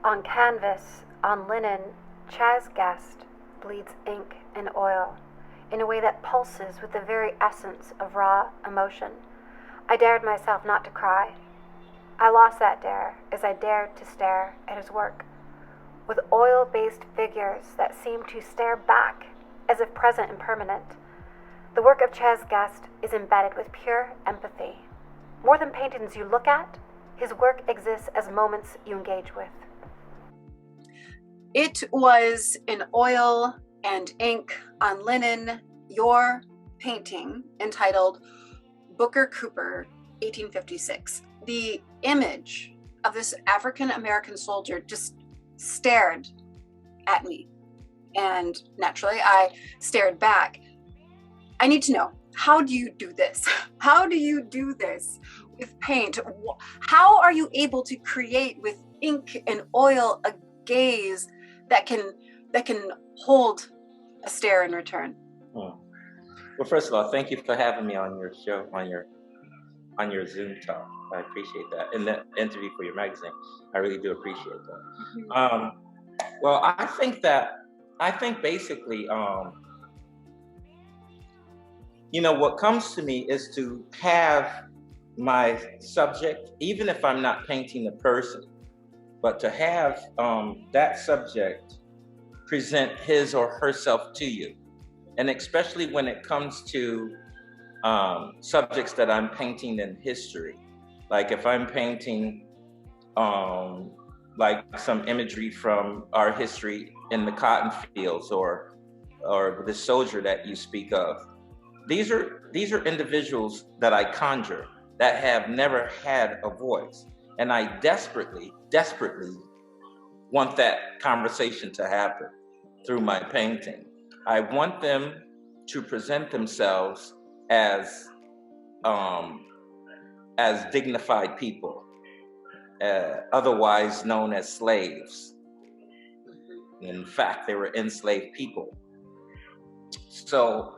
On canvas, on linen, Chaz Guest bleeds ink and oil in a way that pulses with the very essence of raw emotion. I dared myself not to cry. I lost that dare as I dared to stare at his work, with oil-based figures that seem to stare back as if present and permanent. The work of Chaz Guest is embedded with pure empathy. More than paintings you look at, his work exists as moments you engage with. It was in oil and ink on linen, your painting entitled Booker Cooper, 1856. The image of this African-American soldier just stared at me. And naturally, I stared back. I need to know, how do you do this? How do you do this with paint? How are you able to create with ink and oil a gaze that can hold a stare in return? Well, first of all, thank you for having me on your show, on your Zoom talk. I appreciate that. And the interview for your magazine, I really do appreciate that. Mm-hmm. Well, I think basically, what comes to me is to have my subject, even if I'm not painting the person, but to have that subject present his or herself to you. And especially when it comes to subjects that I'm painting in history. Like if I'm painting like some imagery from our history in the cotton fields or the soldier that you speak of. These are individuals that I conjure that have never had a voice. And I desperately want that conversation to happen through my painting. I want them to present themselves as dignified people, otherwise known as slaves. In fact, they were enslaved people. So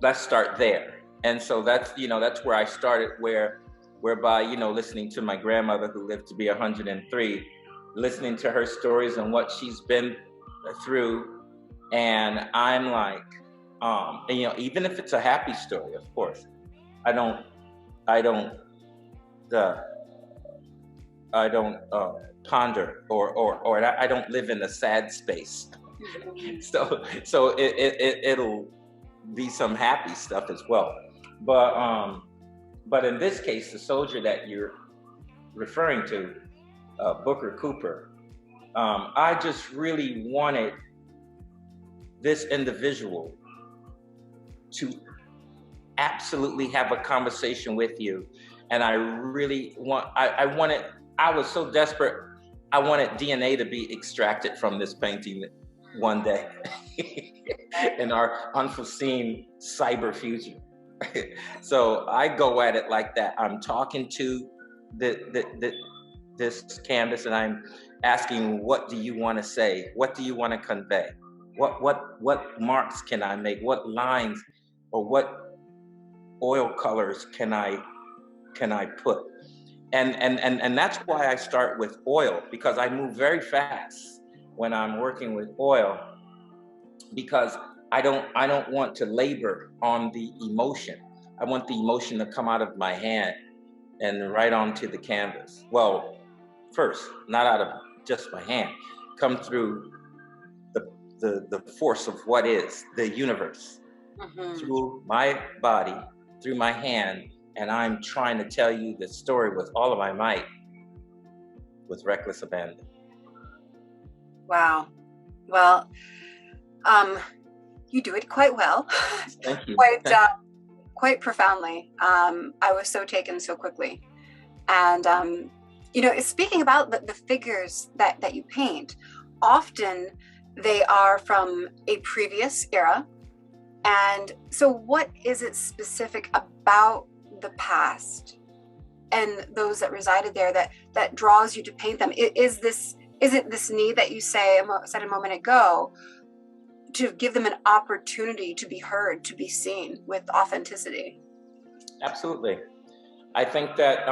let's start there. And so that's where I started, whereby, listening to my grandmother who lived to be 103, listening to her stories and what she's been through. And I'm like, even if it's a happy story, of course, I don't ponder or I don't live in a sad space. So it'll be some happy stuff as well. But in this case, the soldier that you're referring to, Booker Cooper, I just really wanted this individual to absolutely have a conversation with you. And I was so desperate, I wanted DNA to be extracted from this painting one day in our unforeseen cyber future. So I go at it like that. I'm talking to this canvas and I'm asking, what do you want to say? What do you want to convey? What marks can I make? What lines or what oil colors can I put? And that's why I start with oil, because I move very fast when I'm working with oil, because I don't want to labor on the emotion. I want the emotion to come out of my hand and right onto the canvas. Well, first, not out of just my hand, come through the force of what is the universe, through my body, through my hand, and I'm trying to tell you the story with all of my might, with reckless abandon. Wow. Well, you do it quite well. Thank you. Quite profoundly. I was so taken so quickly. And, speaking about the figures that you paint, often they are from a previous era. And so what is it specific about the past and those that resided there that draws you to paint them? Is it this need that you said a moment ago to give them an opportunity to be heard, to be seen with authenticity? Absolutely. I think that,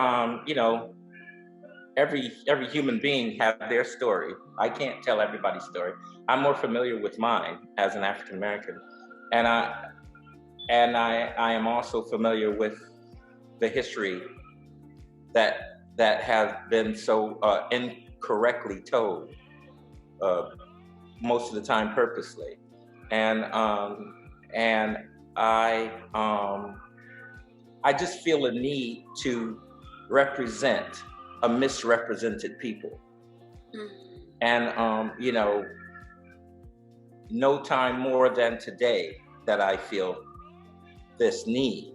every human being have their story. I can't tell everybody's story. I'm more familiar with mine as an African American, and I am also familiar with the history that has been so incorrectly told, most of the time purposely, and I just feel a need to represent a misrepresented people. And no time more than today that I feel this need.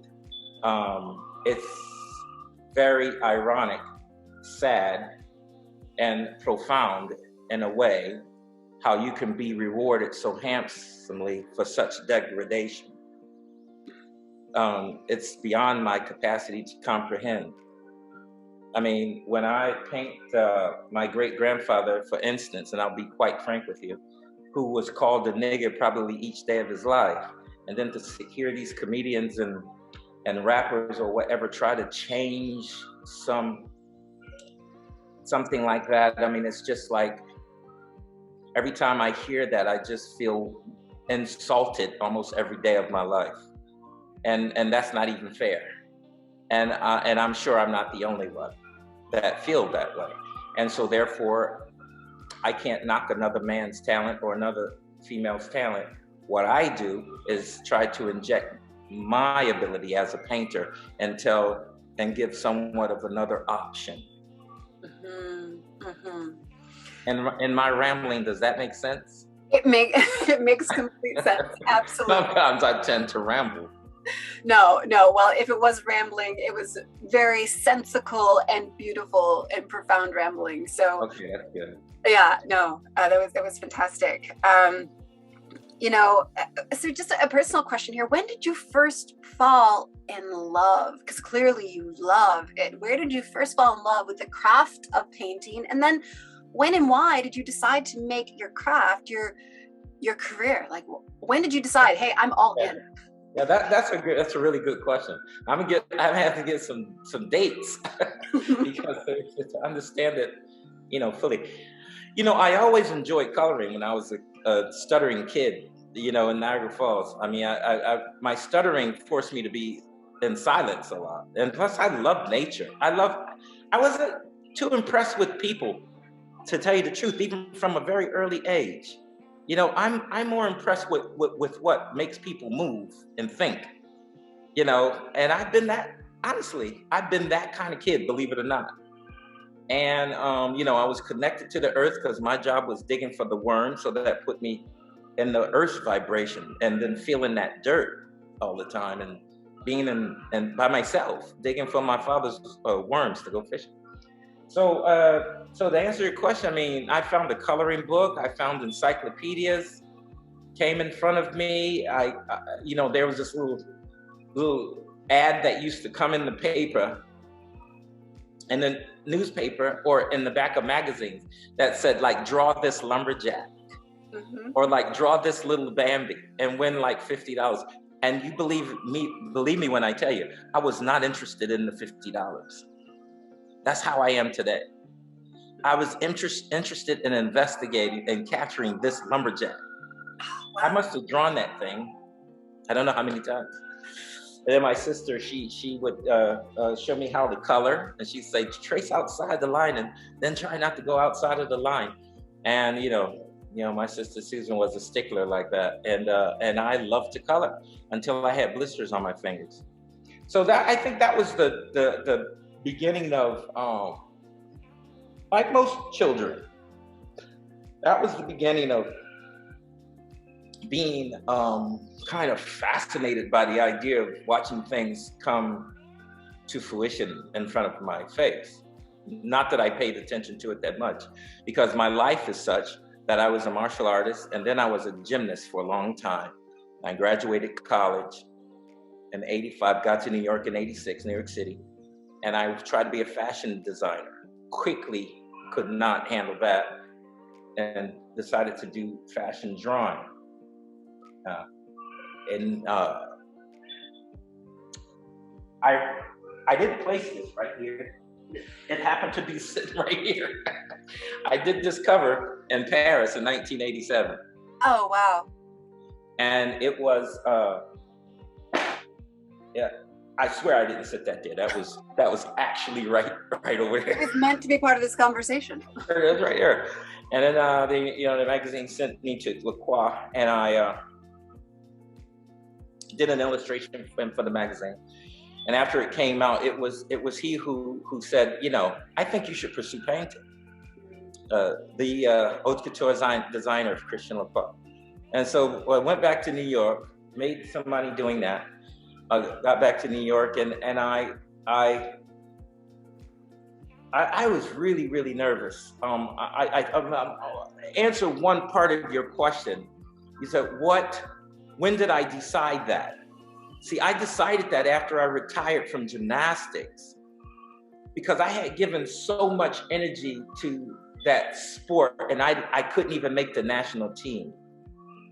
It's very ironic, sad, and profound in a way, how you can be rewarded so handsomely for such degradation. It's beyond my capacity to comprehend. I mean, when I paint my great-grandfather, for instance, and I'll be quite frank with you, who was called a nigger probably each day of his life, and then to hear these comedians and rappers or whatever try to change something like that, I mean, it's just like, every time I hear that, I just feel insulted almost every day of my life. And that's not even fair. And I'm sure I'm not the only one that feel that way. And so therefore, I can't knock another man's talent or another female's talent. What I do is try to inject my ability as a painter and give somewhat of another option. And in my rambling, does that make sense? It makes complete sense. Absolutely. Sometimes I tend to ramble. No. Well, if it was rambling, it was very sensical and beautiful and profound rambling. So okay, that's good. Yeah, no, that was fantastic. So just a personal question here. When did you first fall in love? Because clearly you love it. Where did you first fall in love with the craft of painting? And then when and why did you decide to make your craft your career? Like, when did you decide, hey, I'm all in? Yeah, that's a really good question. I'm gonna have to get some dates because to understand it, fully. I always enjoyed coloring when I was a stuttering kid, in Niagara Falls. I mean, my stuttering forced me to be in silence a lot, and plus I loved nature. I wasn't too impressed with people, to tell you the truth, even from a very early age. I'm more impressed with what makes people move and think, and I've been that kind of kid, believe it or not. And, I was connected to the earth because my job was digging for the worms. So that put me in the earth's vibration, and then feeling that dirt all the time and being and by myself, digging for my father's worms to go fishing. So to answer your question, I mean, I found a coloring book, I found encyclopedias came in front of me. There was this little ad that used to come in the paper, in the newspaper, or in the back of magazines, that said, like, draw this lumberjack, or like, draw this little Bambi and win like $50. And you believe me when I tell you, I was not interested in the $50. That's how I am today. I was interested in investigating and capturing this lumberjack. I must have drawn that thing, I don't know how many times. And then my sister, she would show me how to color, and she'd say, trace outside the line and then try not to go outside of the line. And my sister Susan was a stickler like that, and I loved to color until I had blisters on my fingers. So I think that was the beginning of, like most children, that was the beginning of being kind of fascinated by the idea of watching things come to fruition in front of my face. Not that I paid attention to it that much, because my life is such that I was a martial artist, and then I was a gymnast for a long time. I graduated college in '85, got to New York in '86, New York City, and I tried to be a fashion designer. Quickly could not handle that, and decided to do fashion drawing. I didn't place this right here. It happened to be sitting right here. I did this cover in Paris in 1987. Oh, wow. And it was, yeah, I swear I didn't sit that there. That was actually right over there. It's meant to be part of this conversation. It was right here. And then the magazine sent me to LaCroix, and I did an illustration for the magazine. And after it came out, it was he who said, I think you should pursue painting. The haute couture designer of Christian Lacroix. And so I went back to New York, made some money doing that. Got back to New York, and I was really, really nervous. I answer one part of your question. You said, when did I decide that? See, I decided that after I retired from gymnastics, because I had given so much energy to that sport, and I couldn't even make the national team.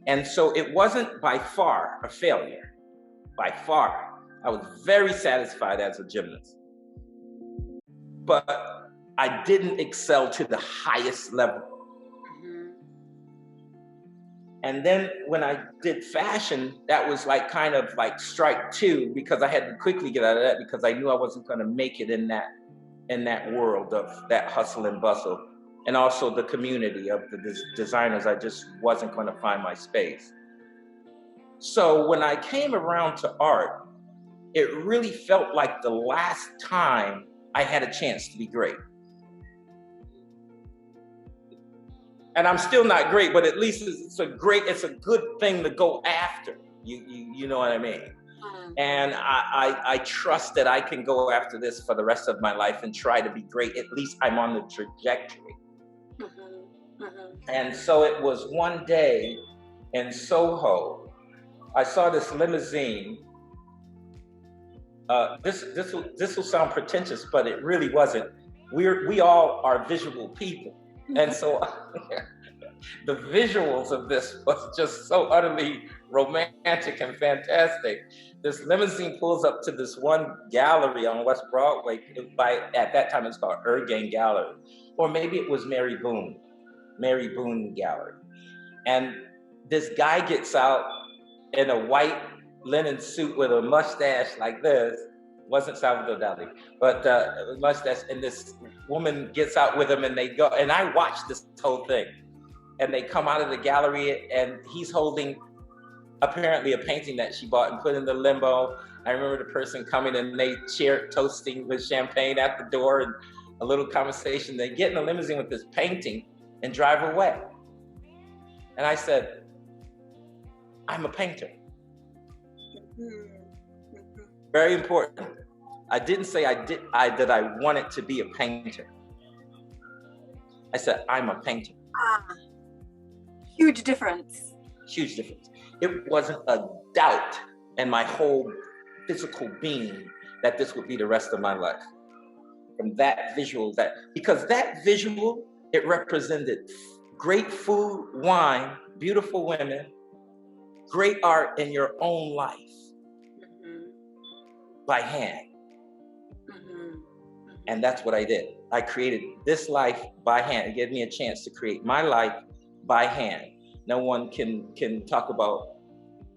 And so it wasn't by far a failure. By far. I was very satisfied as a gymnast. But I didn't excel to the highest level. Mm-hmm. And then when I did fashion, that was kind of like strike two, because I had to quickly get out of that, because I knew I wasn't going to make it in that world of that hustle and bustle. And also the community of the designers, I just wasn't going to find my space. So when I came around to art, it really felt like the last time I had a chance to be great. And I'm still not great, but at least it's a good thing to go after. You know what I mean? Mm-hmm. And I trust that I can go after this for the rest of my life and try to be great. At least I'm on the trajectory. Mm-hmm. Mm-hmm. And so it was one day in Soho, I saw this limousine. This will sound pretentious, but it really wasn't. We all are visual people. And so the visuals of this was just so utterly romantic and fantastic. This limousine pulls up to this one gallery on West Broadway. At that time, it's called Ergang Gallery. Or maybe it was Mary Boone Gallery. And this guy gets out in a white linen suit with a mustache like this. Wasn't Salvador Dali, but mustache. And this woman gets out with him, and they go. And I watched this whole thing. And they come out of the gallery, and he's holding apparently a painting that she bought and put in the limbo. I remember the person coming, and they cheered, toasting with champagne at the door, and a little conversation. They get in the limousine with this painting and drive away. And I said, I'm a painter. Mm-hmm. Very important. I didn't say that I wanted to be a painter. I said, I'm a painter. Huge difference. Huge difference. It wasn't a doubt in my whole physical being that this would be the rest of my life. From that visual, because that visual, it represented great food, wine, beautiful women, great art in your own life. Mm-hmm. By hand. Mm-hmm. And that's what I did. I created this life by hand. It gave me a chance to create my life by hand. No one can talk about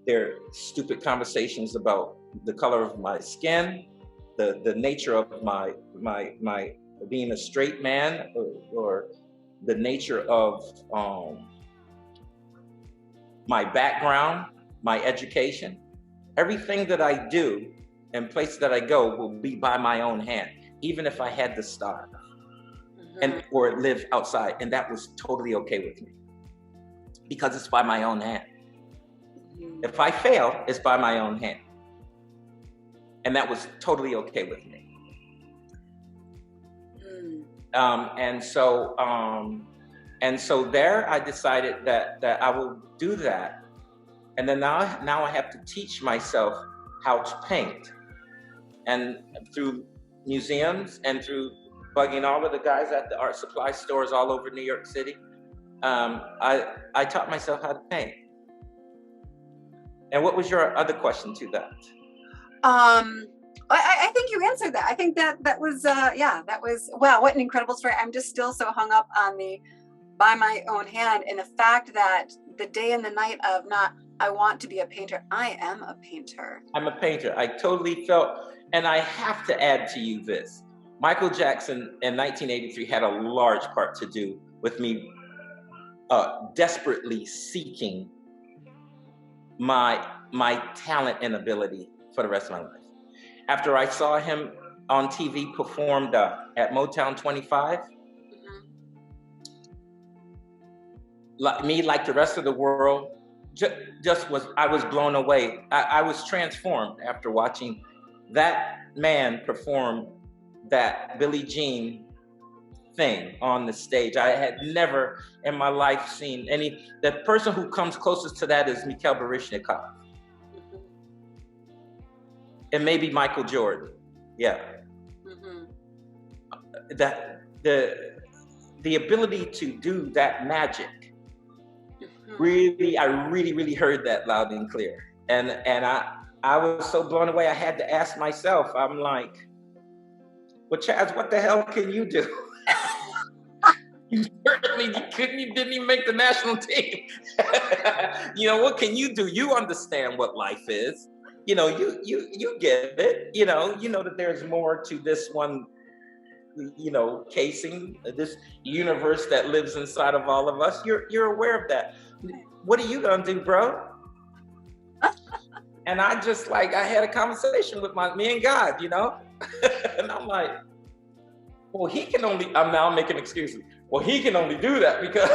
their stupid conversations about the color of my skin, the nature of my being a straight man, or the nature of my background, my education. Everything that I do and place that I go will be by my own hand, even if I had to starve or live outside. And that was totally okay with me, because it's by my own hand. If I fail, it's by my own hand. And that was totally okay with me. And so there I decided that I will do that. And then now I have to teach myself how to paint. And through museums and through bugging all of the guys at the art supply stores all over New York City, I taught myself how to paint. And what was your other question to that? I think you answered that. I think that was that was, wow, what an incredible story. I'm just still so hung up on the by my own hand, and the fact that the day and the night of not, I want to be a painter, I am a painter. I'm a painter. I totally felt, and I have to add to you this. Michael Jackson in 1983 had a large part to do with me desperately seeking my talent and ability for the rest of my life. After I saw him on TV performed at Motown 25, like the rest of the world, I was blown away. I was transformed after watching that man perform that Billie Jean thing on the stage. I had never in my life seen any. The person who comes closest to that is Mikhail Baryshnikov, and maybe Michael Jordan. Yeah, that the ability to do that magic. Really, I really heard that loud and clear, and I was so blown away. I had to ask myself. I'm like, well, Chaz, what the hell can you do? You certainly didn't even make the national team. What can you do? You understand what life is. You get it. You know that there's more to this one, casing, this universe that lives inside of all of us. You're aware of that. What are you gonna do, bro? And I just I had a conversation with me and God, and I'm like, well, he can only, I'm now making excuses. Well, he can only do that because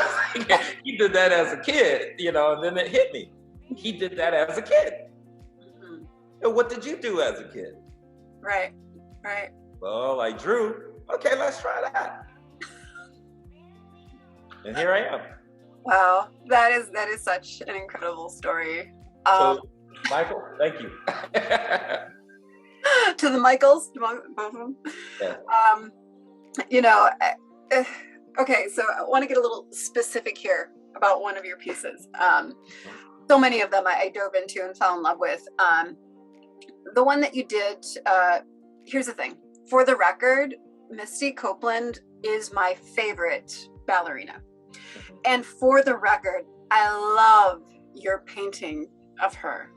he did that as a kid, and then it hit me. He did that as a kid. And what did you do as a kid? Right. Well, I drew. Okay, let's try that. And here I am. Wow, that is such an incredible story. So, Michael, thank you. To the Michaels, both of them. Yeah. Okay, so I want to get a little specific here about one of your pieces. So many of them I dove into and fell in love with. The one that you did, here's the thing. For the record, Misty Copeland is my favorite ballerina. And for the record, I love your painting of her.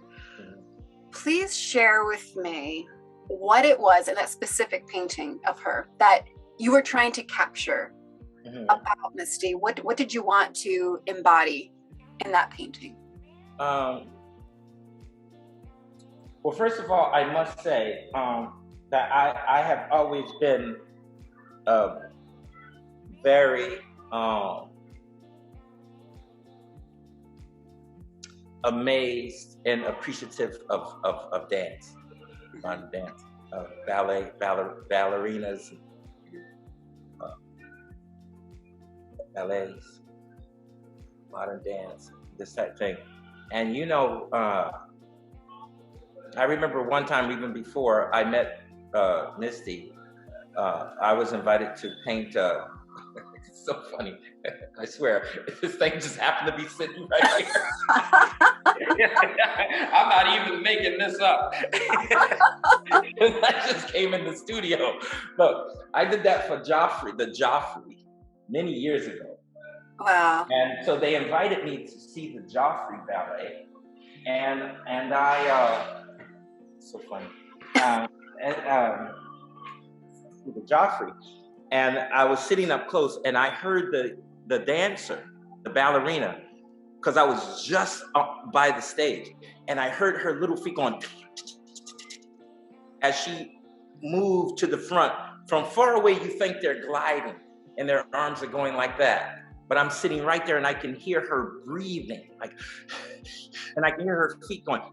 Please share with me what it was in that specific painting of her that you were trying to capture about Misty. What did you want to embody in that painting? Well, first of all, I must say that I have always been very amazed and appreciative of dance, modern dance, ballerinas, ballets, modern dance, this type of thing. And I remember one time, even before I met Misty, I was invited to paint. It's so funny. I swear, this thing just happened to be sitting right here. I'm not even making this up. I just came in the studio. Look, I did that for the Joffrey, many years ago. Wow. And so they invited me to see the Joffrey ballet. And I, so funny. The Joffrey. And I was sitting up close and I heard the dancer, the ballerina, because I was just up by the stage. And I heard her little feet going as she moved to the front. From far away, you think they're gliding and their arms are going like that. But I'm sitting right there and I can hear her breathing, and I can hear her feet going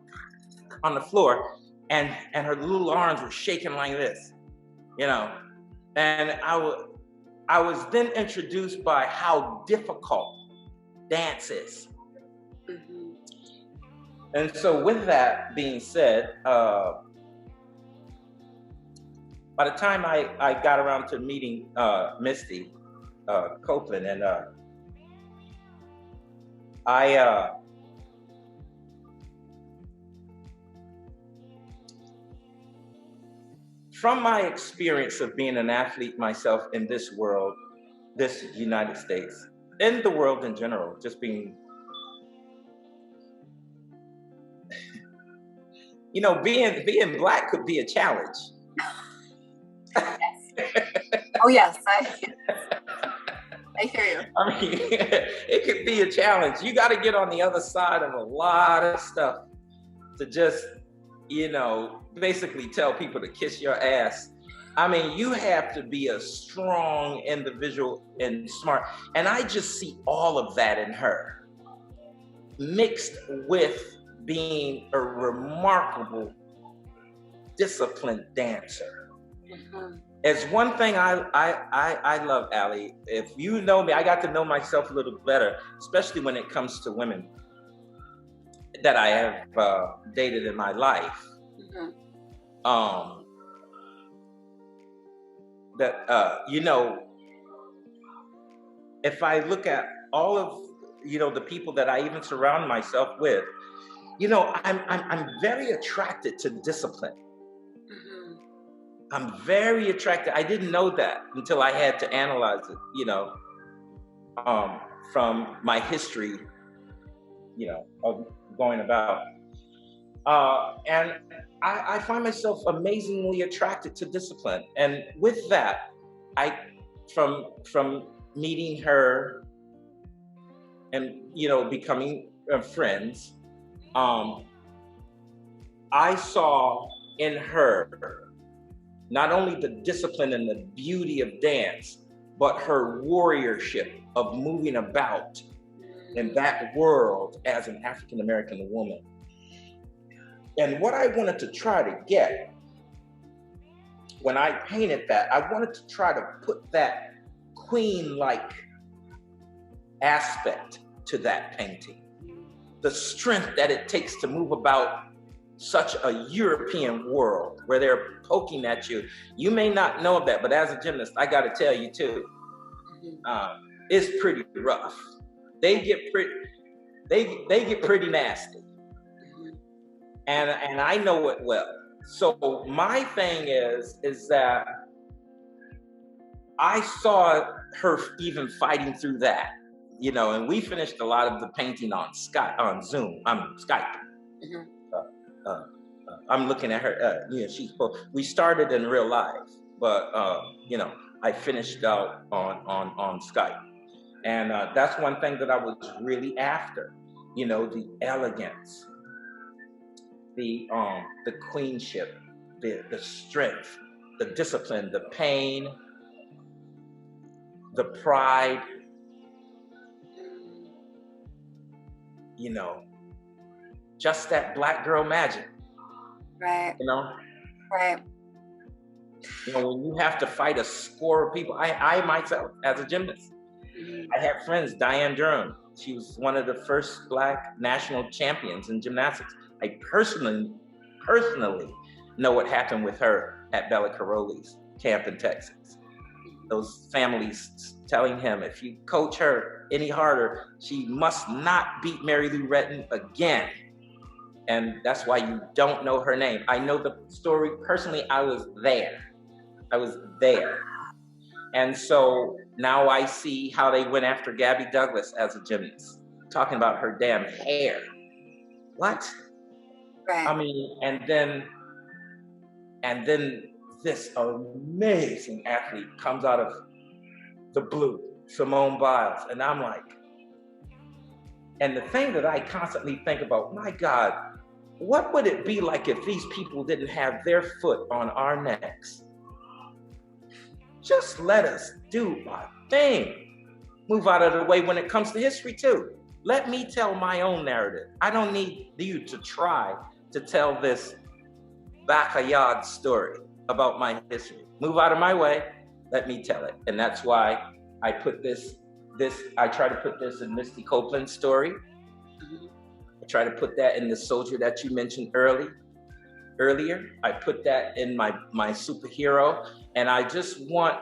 on the floor, and her little arms were shaking like this, And I was then introduced by how difficult dance is. And so with that being said, by the time I got around to meeting Misty Copeland, and from my experience of being an athlete myself in this world, this United States, in the world in general, just being, being Black could be a challenge. Oh yes, I hear you. I mean, it could be a challenge. You got to get on the other side of a lot of stuff to just, basically tell people to kiss your ass. I mean, you have to be a strong individual and smart. And I just see all of that in her, mixed with being a remarkable, disciplined dancer. Mm-hmm. It's one thing I love, Allie. If you know me, I got to know myself a little better, especially when it comes to women that I have dated in my life. Mm-hmm. If I look at all of, the people that I even surround myself with, I'm very attracted to discipline. Mm-hmm. I'm very attracted. I didn't know that until I had to analyze it, from my history, of going about. And I find myself amazingly attracted to discipline. And with that, from meeting her and, becoming friends, I saw in her not only the discipline and the beauty of dance, but her warriorship of moving about in that world as an African-American woman. And what I wanted to try to get when I painted that, I wanted to try to put that queen-like aspect to that painting. The strength that it takes to move about such a European world where they're poking at you. You may not know of that, but as a gymnast, I got to tell you too, it's pretty rough. They get pretty nasty. And I know it well. So my thing is that I saw her even fighting through that, and we finished a lot of the painting on Skype. Mm-hmm. I'm looking at her, we started in real life, but I finished out on Skype. And that's one thing that I was really after, the elegance, the queenship, the strength, the discipline, the pain, the pride, just that Black girl magic. Right. Right. When you have to fight a score of people, I myself, as a gymnast, I had friends, Diane Durham. She was one of the first Black national champions in gymnastics. I personally know what happened with her at Bella Caroli's camp in Texas. Those families telling him, if you coach her any harder, she must not beat Mary Lou Retton again. And that's why you don't know her name. I know the story personally. I was there. And so now I see how they went after Gabby Douglas as a gymnast, talking about her damn hair. What? Right. I mean, and then this amazing athlete comes out of the blue, Simone Biles. And I'm like, and the thing that I constantly think about, my God, what would it be like if these people didn't have their foot on our necks? Just let us do our thing. Move out of the way when it comes to history too. Let me tell my own narrative. I don't need you to try to tell this backyard story about my history. Move out of my way, let me tell it. And that's why I put I try to put this in Misty Copeland's story. I try to put that in the soldier that you mentioned earlier. I put that in my superhero. And I just want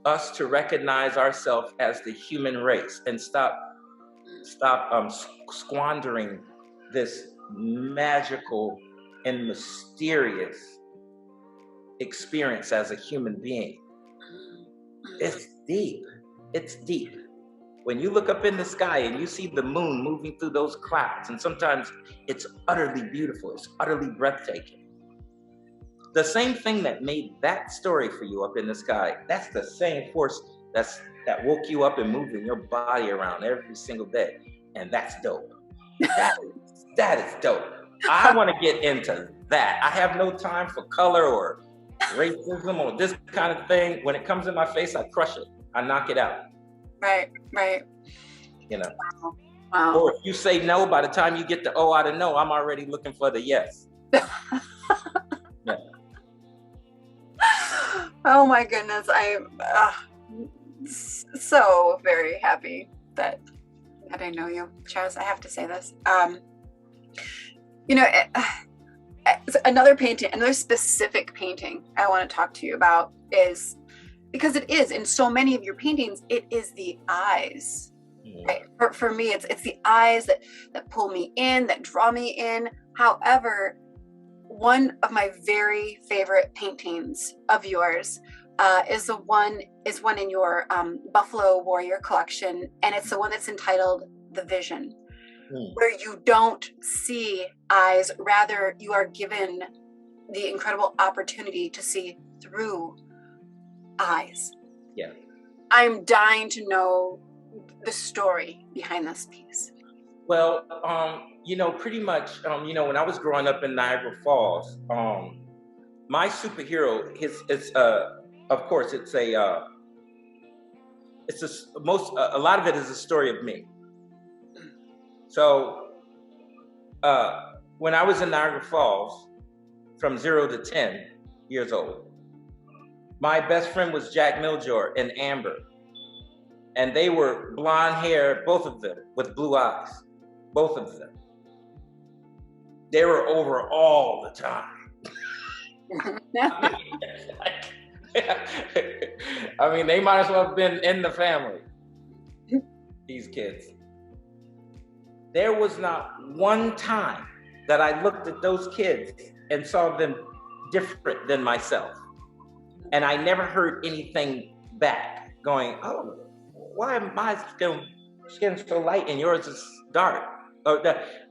us to recognize ourselves as the human race and stop squandering this magical and mysterious experience as a human being. It's deep. It's deep. When you look up in the sky and you see the moon moving through those clouds, and sometimes it's utterly beautiful, it's utterly breathtaking. The same thing that made that story for you up in the sky, that's the same force that woke you up and moving your body around every single day. And that's dope. That is dope. I want to get into that. I have no time for color or racism or this kind of thing. When it comes in my face, I crush it. I knock it out. Right. You know. Wow. Or if you say no, by the time you get the O out of no, I'm already looking for the yes. Yeah. Oh my goodness. I'm so very happy that I know you, Chaz. I have to say this. Another painting, another specific painting I want to talk to you about is, because it is in so many of your paintings, it is the eyes. Right? For me, it's the eyes that pull me in, that draw me in. However, one of my very favorite paintings of yours is one in your Buffalo Warrior collection, and it's the one that's entitled The Vision, where you don't see eyes, rather you are given the incredible opportunity to see through eyes. Yeah. I'm dying to know the story behind this piece. Well, pretty much, when I was growing up in Niagara Falls, my superhero, of course, a lot of it is a story of me. So, when I was in Niagara Falls, from 0 to 10 years old, my best friend was Jack Miljor and Amber. And they were blonde hair, both of them, with blue eyes. Both of them. They were over all the time. I mean, they might as well have been in the family, these kids. There was not one time that I looked at those kids and saw them different than myself. And I never heard anything back going, oh, why am my skin so light and yours is dark? Or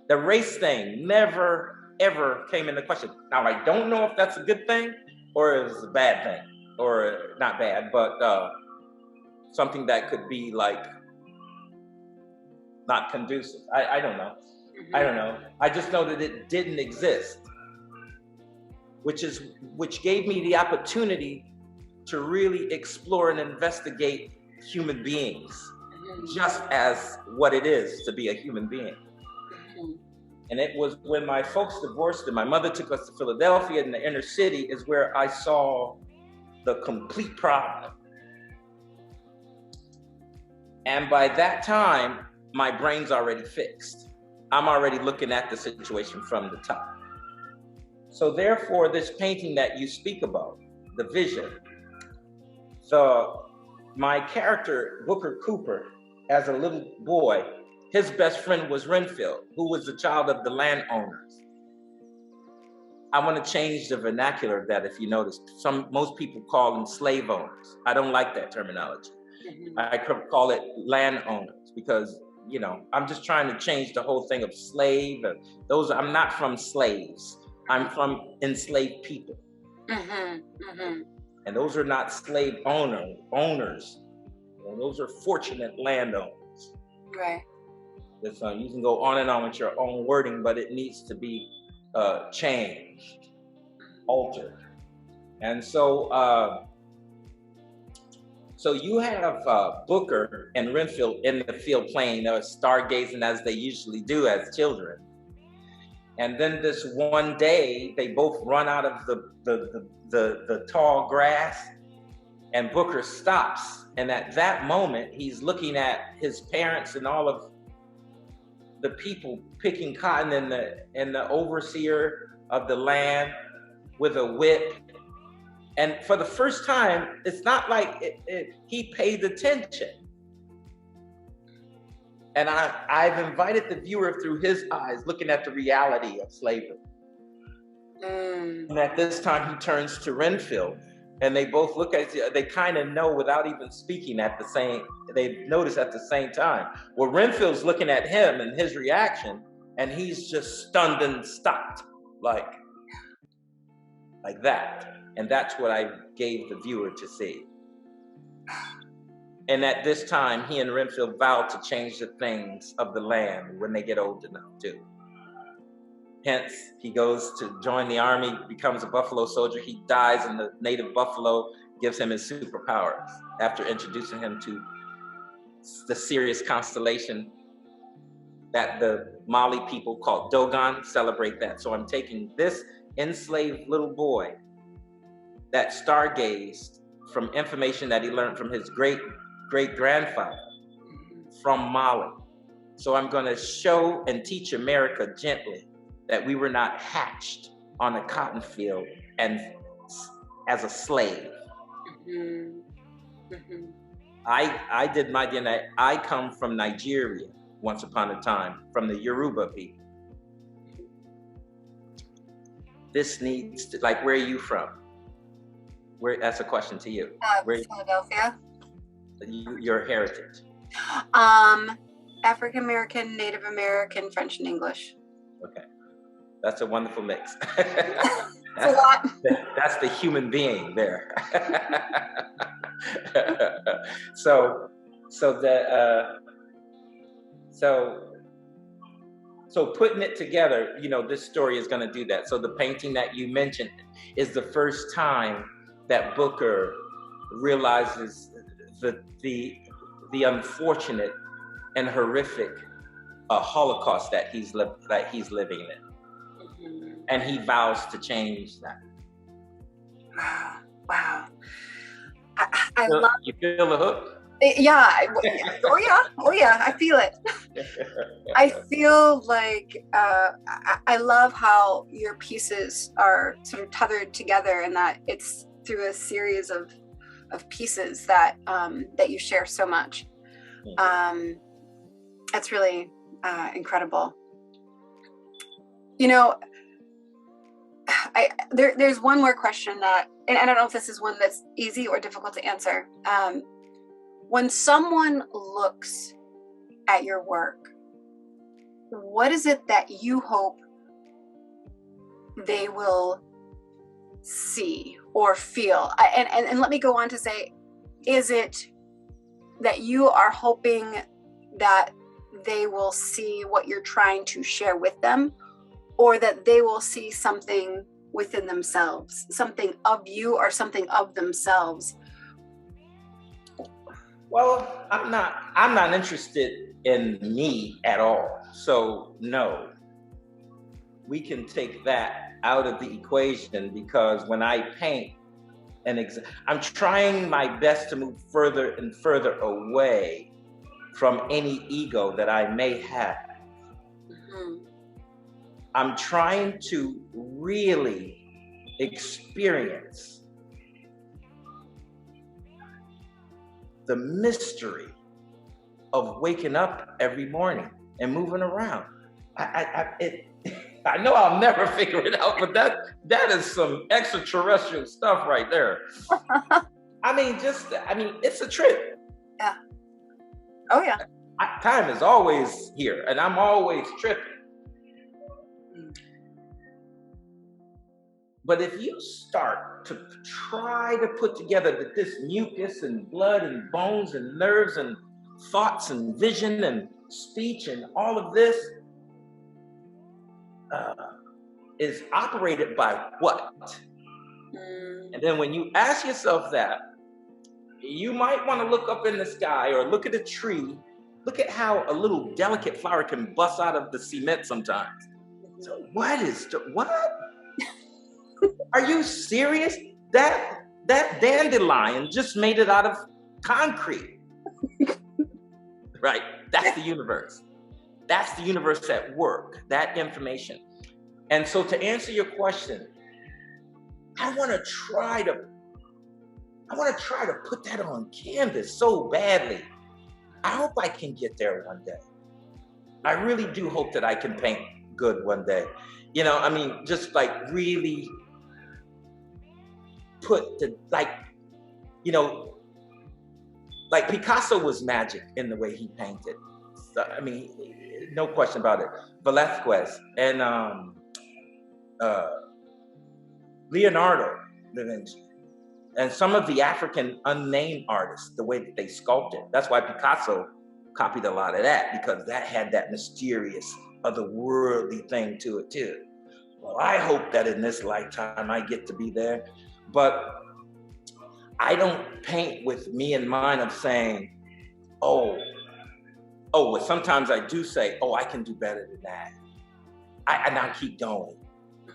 the race thing never, ever came into question. Now, I don't know if that's a good thing or it's a bad thing, or not bad, but something that could be like not conducive. I don't know. I don't know. I just know that it didn't exist, which gave me the opportunity to really explore and investigate human beings, just as what it is to be a human being. And it was when my folks divorced and my mother took us to Philadelphia in the inner city is where I saw the complete problem. And by that time, my brain's already fixed. I'm already looking at the situation from the top. So therefore, this painting that you speak about, The Vision, my character, Booker Cooper, as a little boy, his best friend was Renfield, who was the child of the landowners. I want to change the vernacular of that, if you notice. Most people call them slave owners. I don't like that terminology. I call it landowners because, I'm just trying to change the whole thing of slave. I'm not from slaves. I'm from enslaved people. And those are not slave owners. Those are fortunate landowners. Right. You can go on and on with your own wording, but it needs to be changed, altered. And so you have Booker and Renfield in the field playing stargazing as they usually do as children. And then this one day, they both run out of the tall grass, and Booker stops. And at that moment, he's looking at his parents and all of the people picking cotton and the overseer of the land with a whip. And for the first time, it's not like he paid attention. And I've invited the viewer through his eyes, looking at the reality of slavery. And at this time, he turns to Renfield, and they both look at each other. They kind of know without even speaking at the same. They notice at the same time. Well, Renfield's looking at him and his reaction, and he's just stunned and stopped, like that. And that's what I gave the viewer to see. And at this time, he and Renfield vowed to change the things of the land when they get old enough too. Hence, he goes to join the army, becomes a buffalo soldier. He dies, and the native buffalo gives him his superpowers after introducing him to the Sirius constellation that the Mali people call Dogon, celebrate that. So I'm taking this enslaved little boy that stargazed from information that he learned from his great-grandfather from Mali. So I'm going to show and teach America gently that we were not hatched on a cotton field and as a slave. I did my DNA. I come from Nigeria once upon a time, from the Yoruba people. This needs to, like, where are you from? That's a question to you. Philadelphia. Your heritage. African American, Native American, French, and English. Okay. That's a wonderful mix. That's a lot. That's the human being there. So putting it together, this story is going to do that. So the painting that you mentioned is the first time that Booker realizes the unfortunate and horrific Holocaust that he's living in, and he vows to change that. Wow. I love. You feel the hook? Yeah. Oh yeah. I feel it. I feel like I love how your pieces are sort of tethered together, and that it's through a series of pieces that you share so much. That's really incredible. There's one more question that, and I don't know if this is one that's easy or difficult to answer. When someone looks at your work, what is it that you hope they will see or feel? And let me go on to say, is it that you are hoping that they will see what you're trying to share with them, or that they will see something within themselves, something of you or something of themselves? Well, I'm not interested in me at all. So no, we can take that out of the equation, because when I paint I'm trying my best to move further and further away from any ego that I may have. I'm trying to really experience the mystery of waking up every morning and moving around. I know I'll never figure it out, but that is some extraterrestrial stuff right there. It's a trip. Yeah. Oh yeah. Time is always here, and I'm always tripping. But if you start to try to put together this mucus and blood and bones and nerves and thoughts and vision and speech and all of this is operated by what? And then when you ask yourself that, you might want to look up in the sky or look at a tree. Look at how a little delicate flower can bust out of the cement sometimes. So what? Are you serious? That dandelion just made it out of concrete. Right? That's the universe. That's the universe at work, that information. And so to answer your question, I want to try to put that on canvas so badly. I hope I can get there one day. I really do hope that I can paint good one day. You know, I mean, just like really put the, like, you know, like Picasso was magic in the way he painted. So, I mean, no question about it. Velázquez and Leonardo da Vinci, and some of the African unnamed artists, the way that they sculpted. That's why Picasso copied a lot of that, because that had that mysterious, otherworldly thing to it too. Well, I hope that in this lifetime I get to be there, but I don't paint with me in mind of saying, well, sometimes I do say, I can do better than that. I now keep going,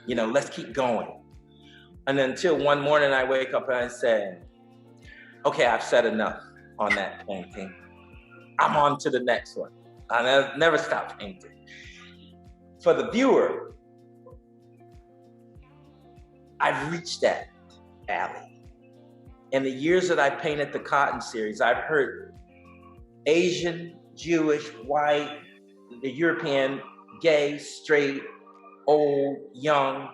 you know, let's keep going. And until one morning I wake up and I say, okay, I've said enough on that painting. I'm on to the next one. I never stop painting. For the viewer, I've reached that alley. In the years that I painted the Cotton series, I've heard Asian, Jewish, white, the European, gay, straight, old, young,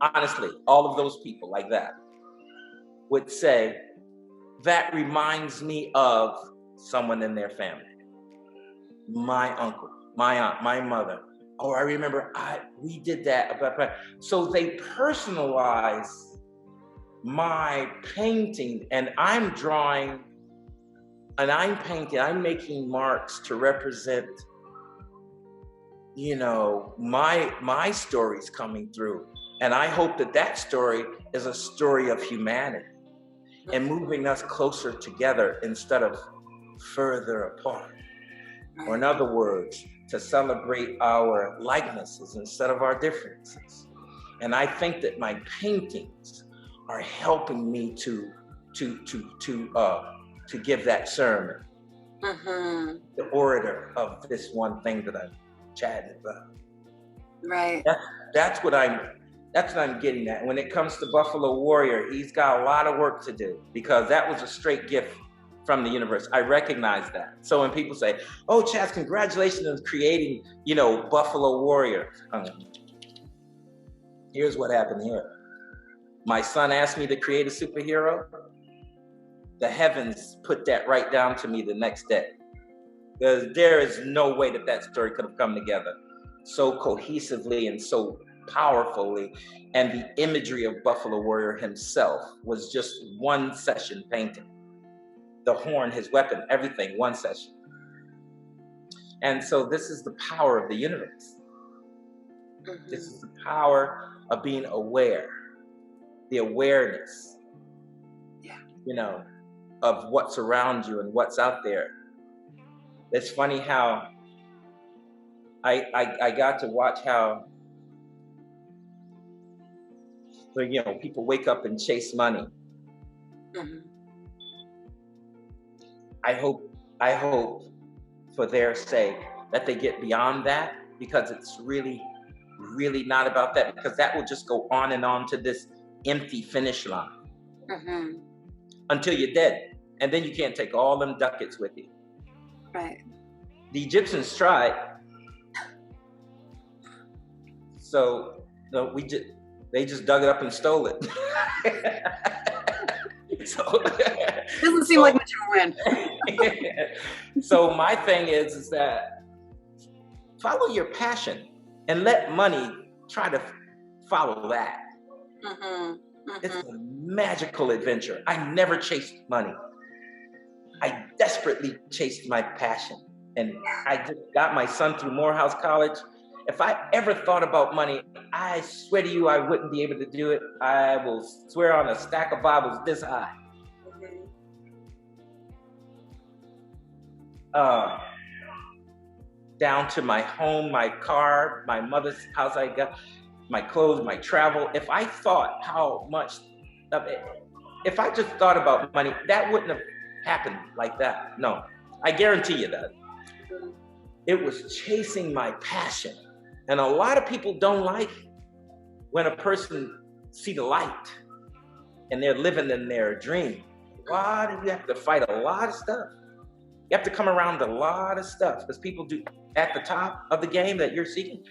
honestly, all of those people like that would say, that reminds me of someone in their family. My uncle, my aunt, my mother. Oh, I remember we did that. So they personalize my painting, and I'm drawing and I'm painting, I'm making marks to represent, you know, my stories coming through. And I hope that story is a story of humanity and moving us closer together instead of further apart. Or in other words, to celebrate our likenesses instead of our differences. And I think that my paintings are helping me to give that sermon, the orator of this one thing that I'm chatting about. Right. That's what I'm getting at. When it comes to Buffalo Warrior, he's got a lot of work to do, because that was a straight gift from the universe. I recognize that. So when people say, "Oh, Chaz, congratulations on creating, you know, Buffalo Warrior," here's what happened here. My son asked me to create a superhero. The heavens put that right down to me the next day. There is no way that story could have come together so cohesively and so powerfully. And the imagery of Buffalo Warrior himself was just one session painting. The horn, his weapon, everything, one session. And so this is the power of the universe. This is the power of being aware, the awareness, you know, of what's around you and what's out there. It's funny how I got to watch how, you know, people wake up and chase money. I hope for their sake that they get beyond that, because it's really, really not about that, because that will just go on and on to this empty finish line until you're dead. And then you can't take all them ducats with you. Right. The Egyptians tried. So no, they just dug it up and stole it. Doesn't seem like much of a win. So my thing is that follow your passion and let money try to follow that. It's a magical adventure. I never chased money. I desperately chased my passion. And I just got my son through Morehouse College. If I ever thought about money, I swear to you, I wouldn't be able to do it. I will swear on a stack of Bibles this high. Down to my home, my car, my mother's house I got, my clothes, my travel. If I thought how much of it, if I just thought about money, that wouldn't have happened like that. No, I guarantee you that. It was chasing my passion. And a lot of people don't like when a person see the light and they're living in their dream. Why do you have to fight a lot of stuff? You have to come around a lot of stuff because people do at the top of the game that you're seeking.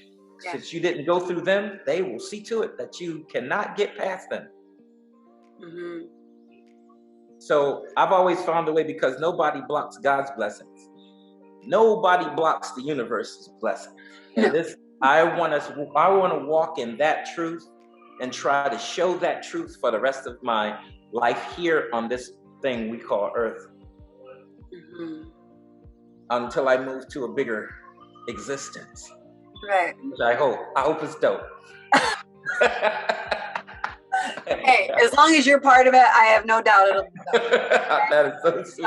Yeah. Since you didn't go through them, they will see to it that you cannot get past them. Mm-hmm. So I've always found a way, because nobody blocks God's blessings. Nobody blocks the universe's blessings. And this, I want to walk in that truth and try to show that truth for the rest of my life here on this thing we call Earth. Mm-hmm. Until I move to a bigger existence. Right. Which I hope it's dope. Hey, as long as you're part of it, I have no doubt it'll be dope. That is so sweet.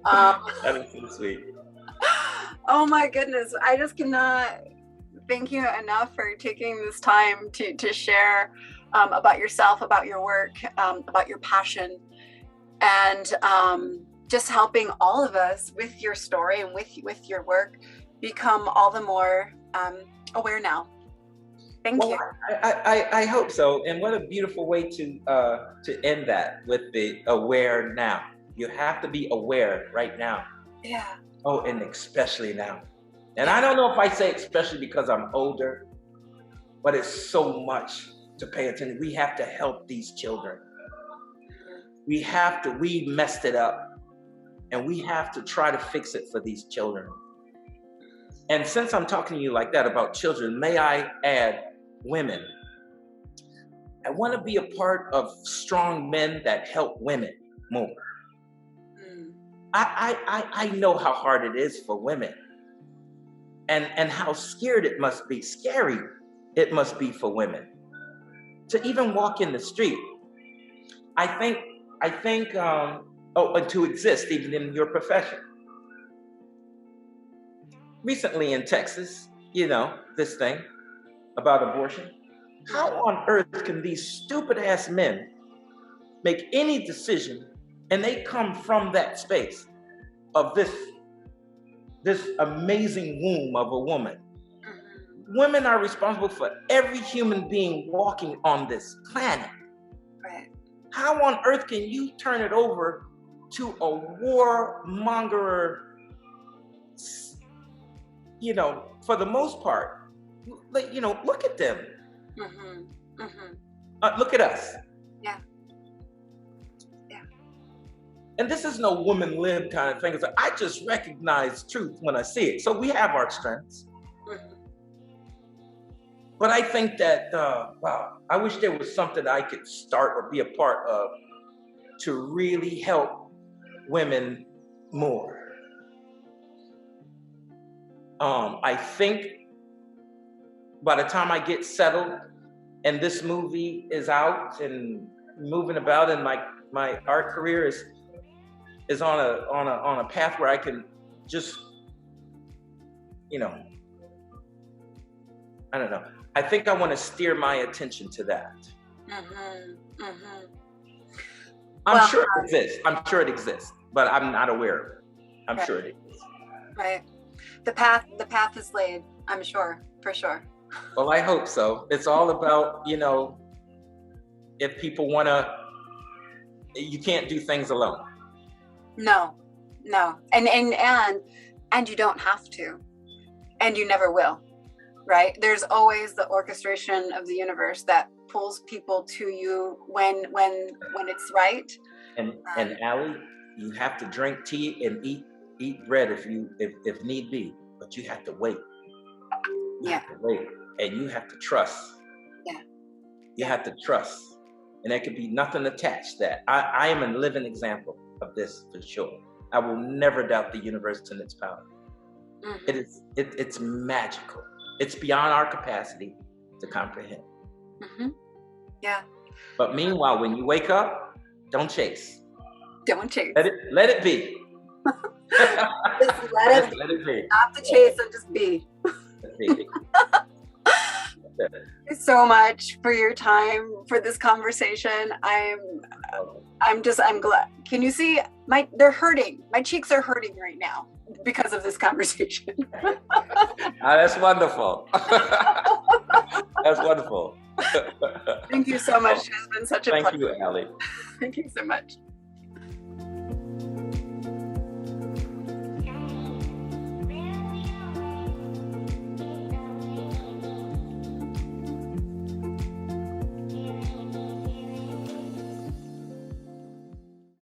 That is so sweet. Oh my goodness. I just cannot thank you enough for taking this time to share about yourself, about your work, about your passion, and just helping all of us with your story and with your work become all the more aware now. Thank you. I hope so. And what a beautiful way to end that with the aware now. You have to be aware right now. Yeah. Oh, and especially now. And I don't know if I say especially because I'm older, but it's so much to pay attention. We have to help these children. We messed it up. And we have to try to fix it for these children. And since I'm talking to you like that about children, may I add women. I want to be a part of strong men that help women more. I know how hard it is for women, and how scary it must be for women to even walk in the street. I think and to exist even in your profession. Recently in Texas, this thing about abortion. How on earth can these stupid ass men make any decision, and they come from that space of this amazing womb of a woman? Women are responsible for every human being walking on this planet. Right. How on earth can you turn it over to a warmonger, for the most part? Look at them. Mm-hmm. Mm-hmm. Look at us. Yeah. Yeah. And this is no woman lib kind of thing. It's like, I just recognize truth when I see it. So we have our strengths. Mm-hmm. But I think that, I wish there was something I could start or be a part of to really help women more. I think by the time I get settled and this movie is out and moving about, and my art career is on a path where I can just, I don't know. I think I want to steer my attention to that. Mm-hmm. Mm-hmm. I'm sure it exists, but I'm not aware of it. I'm sure it exists. Right. The path is laid, I'm sure, for sure. Well, I hope so. It's all about, if people want to, you can't do things alone. No. And you don't have to. And you never will. Right? There's always the orchestration of the universe that pulls people to you when it's right. And Allie, you have to drink tea and eat bread if need be, but you have to wait. You have to wait, and you have to trust. Yeah. You have to trust, and there could be nothing attached to that. I am a living example of this for sure. I will never doubt the universe and its power. Mm-hmm. It's magical. It's beyond our capacity to comprehend. Mm-hmm. Yeah. But meanwhile, when you wake up, don't chase. Don't chase. Let it be. Just let it be. Not to chase and just be. Thank you so much for your time, for this conversation. I'm glad. Can you see they're hurting. My cheeks are hurting right now because of this conversation. That's wonderful. That's wonderful. Thank you so much. It's been such a pleasure. Thank you, Allie. Thank you so much.